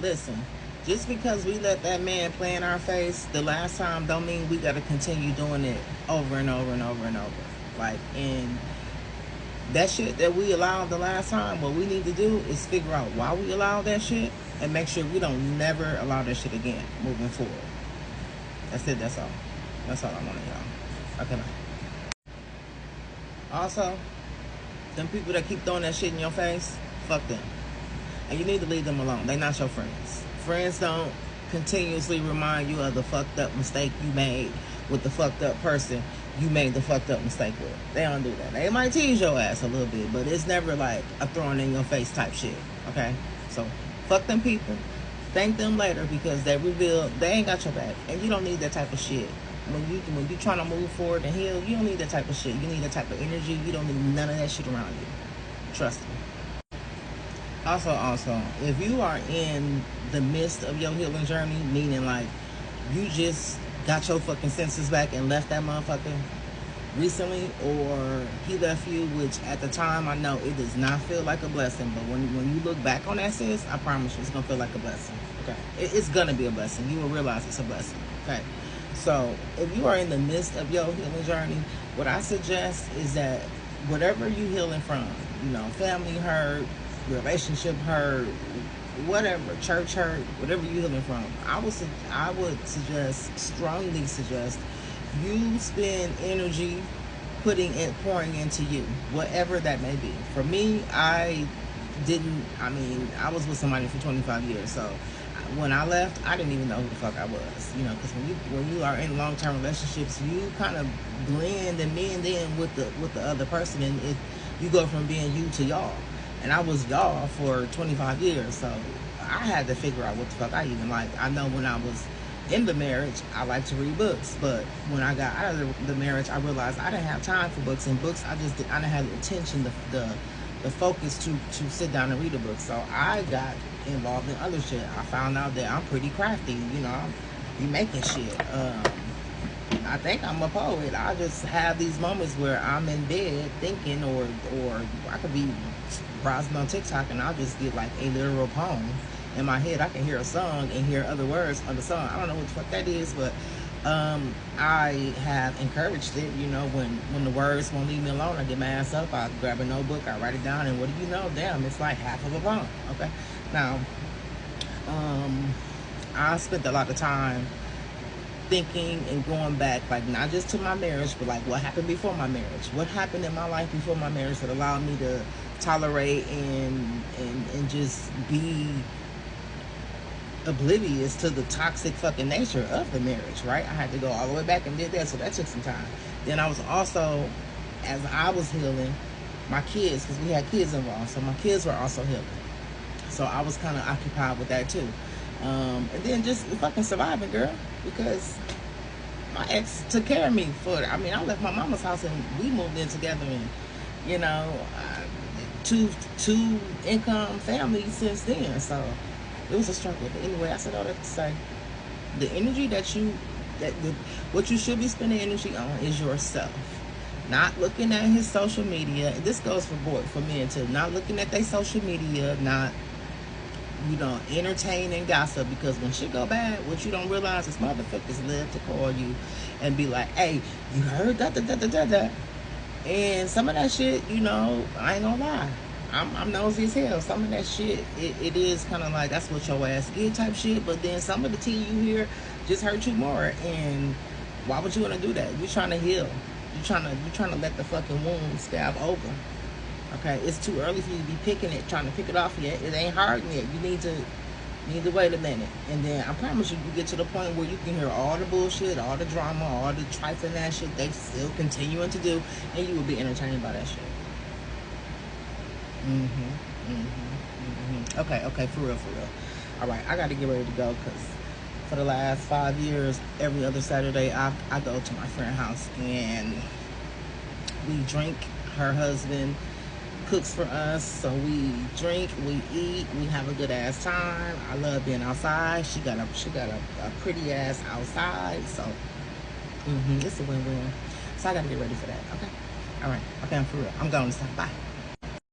Listen, just because we let that man play in our face the last time don't mean we got to continue doing it over and over and over and over. Like, and that shit that we allowed the last time, what we need to do is figure out why we allowed that shit and make sure we don't never allow that shit again moving forward. That's it. That's all. That's all I want to y'all. Okay, bye. Also, them people that keep throwing that shit in your face, fuck them. And you need to leave them alone. They're not your friends. Friends don't continuously remind you of the fucked up mistake you made with the fucked up person you made the fucked up mistake with. They don't do that. They might tease your ass a little bit, but it's never like a throwing in your face type shit. Okay? So fuck them people. Thank them later because they reveal they ain't got your back. And you don't need that type of shit. When you trying to move forward and heal, you don't need that type of shit. You need that type of energy. You don't need none of that shit around you. Trust me. Also, if you are in the midst of your healing journey, meaning like you just got your fucking senses back and left that motherfucker recently, or he left you, which at the time I know it does not feel like a blessing, but when you look back on that, sis, I promise you it's gonna feel like a blessing. Okay, it's gonna be a blessing. You will realize it's a blessing. Okay, so if you are in the midst of your healing journey, what I suggest is that whatever you healing from, family hurt, relationship hurt, whatever, church hurt, whatever you're healing from, I would strongly suggest, you spend energy pouring into you, whatever that may be. For me, I was with somebody for 25 years, so when I left, I didn't even know who the fuck I was, because when you are in long-term relationships, you kind of blend and mend in with the other person, and you go from being you to y'all. And I was y'all for 25 years, so I had to figure out what the fuck I even like. I know when I was in the marriage, I liked to read books, but when I got out of the marriage, I realized I didn't have time for books, and books, I didn't have the attention, the focus to sit down and read a book. So I got involved in other shit. I found out that I'm pretty crafty, I be making shit. I think I'm a poet. I just have these moments where I'm in bed thinking, or I could be browsing on TikTok and I'll just get like a literal poem in my head. I can hear a song and hear other words on the song. I don't know what the fuck that is, but I have encouraged it. When the words won't leave me alone, I get my ass up, I grab a notebook, I write it down, and what do you know? Damn, it's like half of a poem. Okay, now I spent a lot of time thinking and going back, like not just to my marriage, but like what happened before my marriage. What happened in my life before my marriage that allowed me to tolerate and just be oblivious to the toxic fucking nature of the marriage, right? I had to go all the way back and did that, so that took some time. Then I was also, as I was healing, my kids, because we had kids involved, so my kids were also healing. So I was kind of occupied with that too. And then just fucking surviving, girl, because my ex took care of me I left my mama's house and we moved in together, and two income family since then, so it was a struggle. But anyway, I said all that to say, the energy what you should be spending energy on is yourself. Not looking at his social media. This goes for men too. Not looking at their social media, not entertain and gossip, because when shit go bad, what you don't realize is motherfuckers live to call you and be like, hey, you heard that. And some of that shit, I ain't gonna lie, I'm nosy as hell. Some of that shit, it is kind of like, that's what your ass get type shit, but then some of the tea you hear just hurt you more, and why would you want to do that? You're trying to heal. You're trying to let the fucking wound scab over. Okay, it's too early for you to be picking it, trying to pick it off yet. It ain't hard yet. You need to wait a minute, and then I promise you get to the point where you can hear all the bullshit, all the drama, all the trifling ass shit they still continuing to do, and you will be entertained by that shit. Okay, for real. All right, I got to get ready to go, because for the last 5 years, every other Saturday, I go to my friend's house and we drink. Her husband cooks for us, so we drink, we eat, we have a good ass time. I love being outside. She got a pretty ass outside, so it's a win-win. So I gotta get ready for that. Okay, all right, okay, I'm for real. I'm going to stop. Bye.